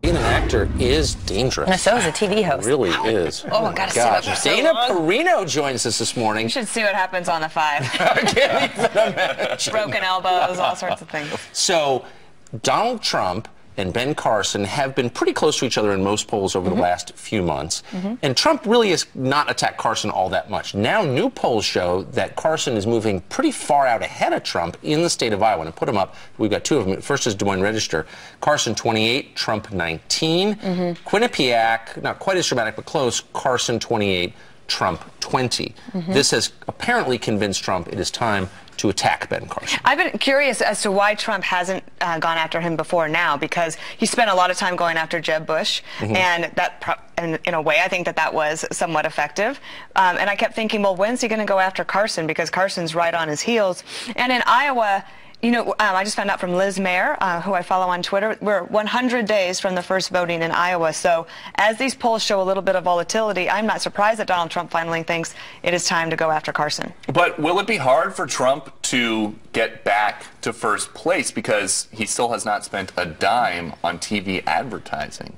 Being an actor is dangerous. And so is a TV host. It really is. Oh, gotta sit up for so Dana long. Perino joins us this morning. You should see what happens on the 5. I can't even imagine. Broken elbows, all sorts of things. So, Donald Trump and Ben Carson have been pretty close to each other in most polls over the last few months. And Trump really has not attacked Carson all that much. Now, new polls show that Carson is moving pretty far out ahead of Trump in the state of Iowa. And to put them up, we've got two of them. First is Des Moines Register. Carson 28, Trump 19. Quinnipiac, not quite as dramatic, but close. Carson 28, Trump 20. This has apparently convinced Trump it is time to attack Ben Carson. I've been curious as to why Trump hasn't gone after him before now, because he spent a lot of time going after Jeb Bush, and that, in a way, I think that was somewhat effective. And I kept thinking, well, when's he going to go after Carson? Because Carson's right on his heels. And in Iowa, you know, I just found out from Liz Mayer, who I follow on Twitter, we're 100 days from the first voting in Iowa. So as these polls show a little bit of volatility, I'm not surprised that Donald Trump finally thinks it is time to go after Carson. But will it be hard for Trump to get back to first place because he still has not spent a dime on TV advertising?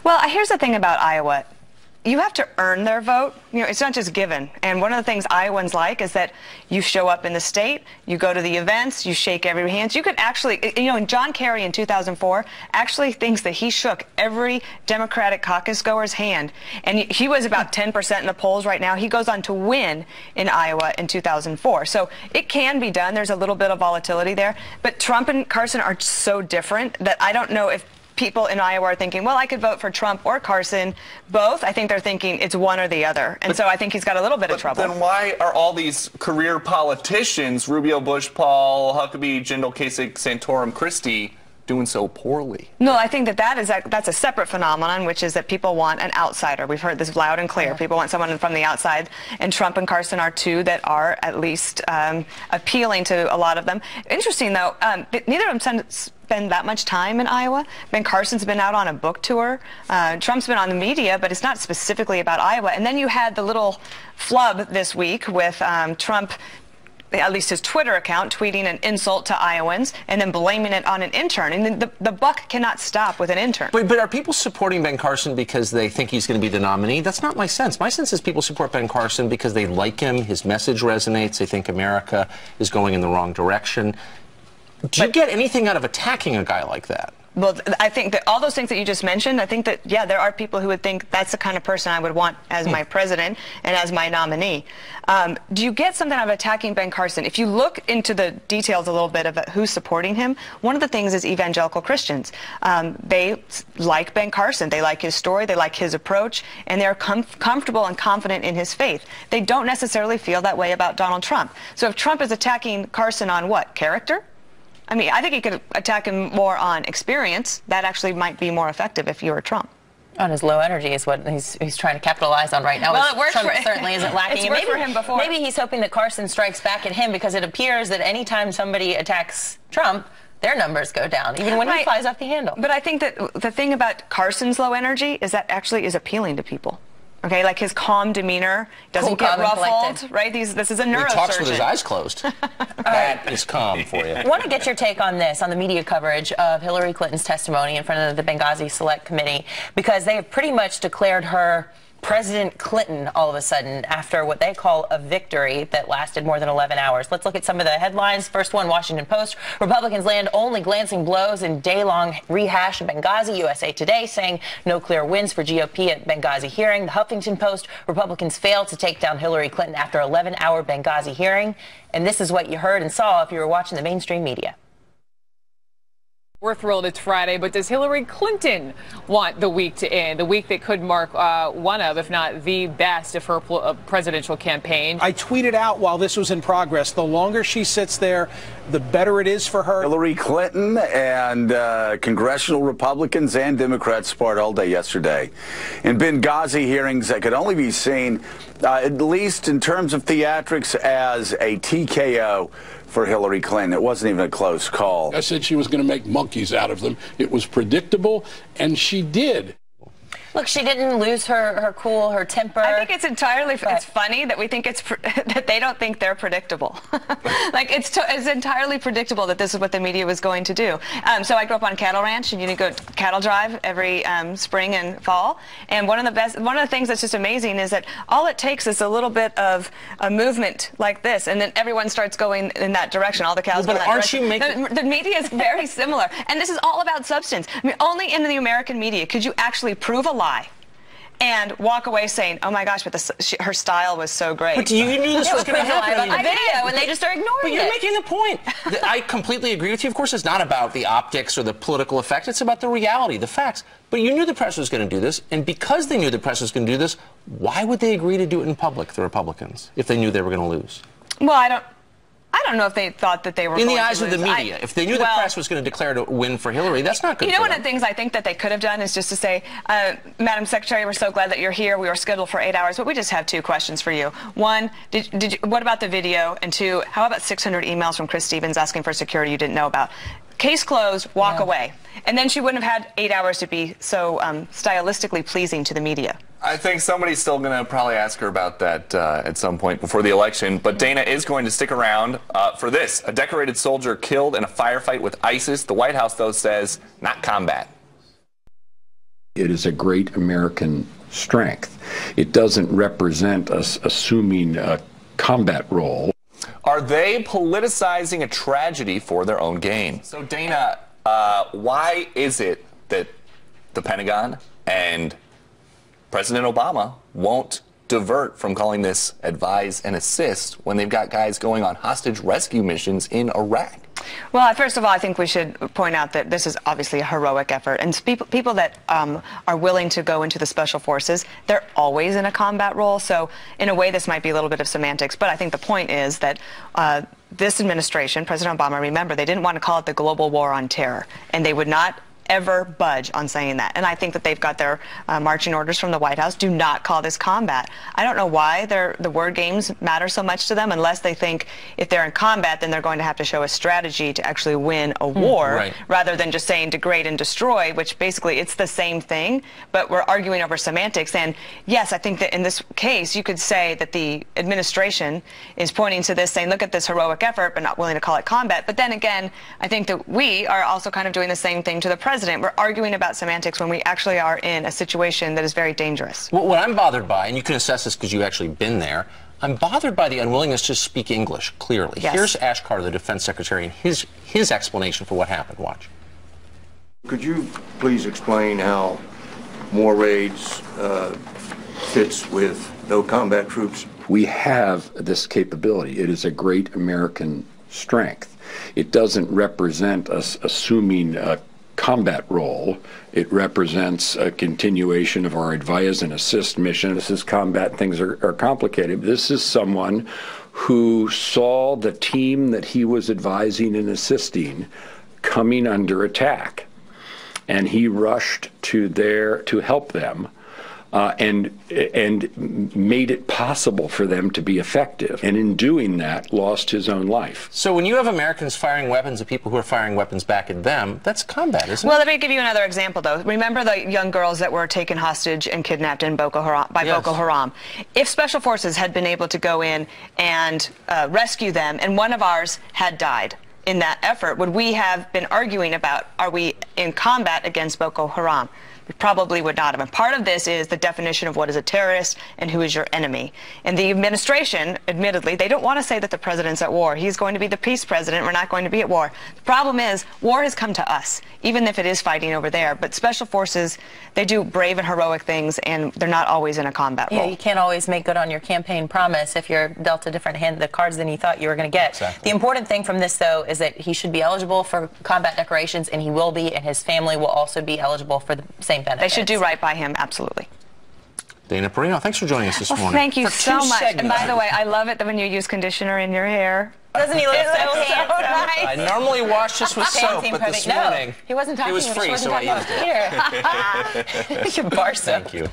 Well, here's the thing about Iowa. You have to earn their vote. You know, it's not just given. And one of the things Iowans like is that you show up in the state, you go to the events, you shake every hand. You could actually, you know, and John Kerry in 2004 actually thinks that he shook every Democratic caucus goer's hand. And he was about 10% in the polls right now. He goes on to win in Iowa in 2004. So it can be done. There's a little bit of volatility there. But Trump and Carson are so different that I don't know if people in Iowa are thinking, well, I could vote for Trump or Carson, both. I think they're thinking it's one or the other. And so I think he's got a little bit of trouble. Then why are all these career politicians, Rubio, Bush, Paul, Huckabee, Jindal, Kasich, Santorum, Christie, doing so poorly? No, I think that's a separate phenomenon, which is that people want an outsider. We've heard this loud and clear. People want someone from the outside, and Trump and Carson are two that are at least appealing to a lot of them. Interesting, though, neither of them spend that much time in Iowa. Ben Carson's been out on a book tour. Trump's been on the media, but it's not specifically about Iowa. And then you had the little flub this week with Trump, at least his Twitter account, tweeting an insult to Iowans and then blaming it on an intern. And the buck cannot stop with an intern. But are people supporting Ben Carson because they think he's going to be the nominee? That's not my sense. My sense is people support Ben Carson because they like him, his message resonates, they think America is going in the wrong direction. Do you get anything out of attacking a guy like that? Well, I think that all those things that you just mentioned, I think that, yeah, there are people who would think that's the kind of person I would want as my president and as my nominee. Do you get something out of attacking Ben Carson? If you look into the details a little bit of who's supporting him, one of the things is evangelical Christians. They like Ben Carson. They like his story. They like his approach. And they're comfortable and confident in his faith. They don't necessarily feel that way about Donald Trump. So if Trump is attacking Carson on what? Character? I mean, I think he could attack him more on experience. That actually might be more effective if you were Trump. On his low energy is what he's trying to capitalize on right now. Well, it works Trump for certainly isn't lacking. It's worked for him before. Maybe he's hoping that Carson strikes back at him, because it appears that anytime somebody attacks Trump, their numbers go down, even when he flies off the handle. But I think that the thing about Carson's low energy is that actually is appealing to people. Okay, like his calm demeanor, doesn't get ruffled, right? This is a neurosurgeon. He talks with his eyes closed. That is calm for you. I want to get your take on this, on the media coverage of Hillary Clinton's testimony in front of the Benghazi Select Committee, because they have pretty much declared her President Clinton all of a sudden after what they call a victory that lasted more than 11 hours. Let's look at some of the headlines. First one, Washington Post. Republicans land only glancing blows in day-long rehash of Benghazi. USA Today saying no clear wins for GOP at Benghazi hearing. The Huffington Post, Republicans failed to take down Hillary Clinton after 11-hour Benghazi hearing. And this is what you heard and saw if you were watching the mainstream media. We're thrilled it's Friday, but does Hillary Clinton want the week to end? The week that could mark one of, if not the best, of her presidential campaign. I tweeted out while this was in progress, the longer she sits there, the better it is for her. Hillary Clinton and congressional Republicans and Democrats sparred all day yesterday in Benghazi hearings that could only be seen, at least in terms of theatrics, as a TKO for Hillary Clinton. It wasn't even a close call. I said she was going to make monkeys out of them. It was predictable, and she did. Look, she didn't lose her cool, her temper. I think it's entirely, it's funny that we think that they don't think they're predictable. Like, it's entirely predictable that this is what the media was going to do. So I grew up on cattle ranch, and you go cattle drive every spring and fall. And one of the things that's just amazing is that all it takes is a little bit of a movement like this, and then everyone starts going in that direction. All the cows go in that direction. The media is very similar, and this is all about substance. I mean, only in the American media could you actually prove a lie and walk away saying, "Oh my gosh, but her style was so great." But you knew this was going to happen. On the video, and they just are ignoring it. But you're making the point. I completely agree with you. Of course, it's not about the optics or the political effect. It's about the reality, the facts. But you knew the press was going to do this, and because they knew the press was going to do this, why would they agree to do it in public, the Republicans, if they knew they were going to lose? Well, I don't know if they thought that they were in going the eyes to of lose. the media. If they knew the press was going to declare a win for Hillary, that's not good. You know, one of the things I think that they could have done is just to say, Madam Secretary, we're so glad that you're here. We were scheduled for 8 hours, but we just have 2 questions for you. One, what about the video? And 2, how about 600 emails from Chris Stevens asking for security you didn't know about? Case closed, walk away. And then she wouldn't have had 8 hours to be so stylistically pleasing to the media. I think somebody's still going to probably ask her about that at some point before the election. But Dana is going to stick around for this. A decorated soldier killed in a firefight with ISIS. The White House, though, says not combat. It is a great American strength. It doesn't represent us assuming a combat role. Are they politicizing a tragedy for their own gain? So, Dana, why is it that the Pentagon and President Obama won't divert from calling this advise and assist when they've got guys going on hostage rescue missions in Iraq? Well, first of all, I think we should point out that this is obviously a heroic effort. And people that are willing to go into the special forces, they're always in a combat role. So in a way, this might be a little bit of semantics. But I think the point is that this administration, President Obama, remember, they didn't want to call it the global war on terror. And they would not ever budge on saying that. And I think that they've got their marching orders from the White House. Do not call this combat. I don't know why the word games matter so much to them, unless they think if they're in combat, then they're going to have to show a strategy to actually win a war, rather than just saying degrade and destroy, which basically it's the same thing, but we're arguing over semantics. And yes, I think that in this case, you could say that the administration is pointing to this, saying, look at this heroic effort, but not willing to call it combat. But then again, I think that we are also kind of doing the same thing to the president. We're arguing about semantics when we actually are in a situation that is very dangerous. Well, what I'm bothered by, and you can assess this because you've actually been there, I'm bothered by the unwillingness to speak English clearly. Yes. Here's Ash Carter, the defense secretary, and his explanation for what happened. Watch. Could you please explain how more raids fits with no combat troops? We have this capability. It is a great American strength. It doesn't represent us assuming a combat role. It represents a continuation of our advise and assist mission. This is combat. Things are complicated. This is someone who saw the team that he was advising and assisting coming under attack, and he rushed to help them. And made it possible for them to be effective. And in doing that, lost his own life. So when you have Americans firing weapons at people who are firing weapons back at them, that's combat, isn't it? Well, let me give you another example, though. Remember the young girls that were taken hostage and kidnapped in Boko Haram? If Special Forces had been able to go in and rescue them, and one of ours had died in that effort, would we have been arguing about, are we in combat against Boko Haram? We probably would not have. And part of this is the definition of what is a terrorist and who is your enemy. And the administration, admittedly, they don't want to say that the president's at war. He's going to be the peace president. We're not going to be at war. The problem is, war has come to us, even if it is fighting over there. But special forces, they do brave and heroic things, and they're not always in a combat role. Yeah, you can't always make good on your campaign promise if you're dealt a different hand of the cards than you thought you were going to get. Exactly. The important thing from this, though, is that he should be eligible for combat decorations, and he will be, and his family will also be eligible for the same benefits. They should do right by him, absolutely. Dana Perino, thanks for joining us this morning. Thank you for so much. segments. And by the way, I love it that when you use conditioner in your hair. Doesn't he look so handsome? Nice. I normally wash this with soap, but this morning no, he wasn't talking. it was free, so I used it. Here. You Barca. Thank you.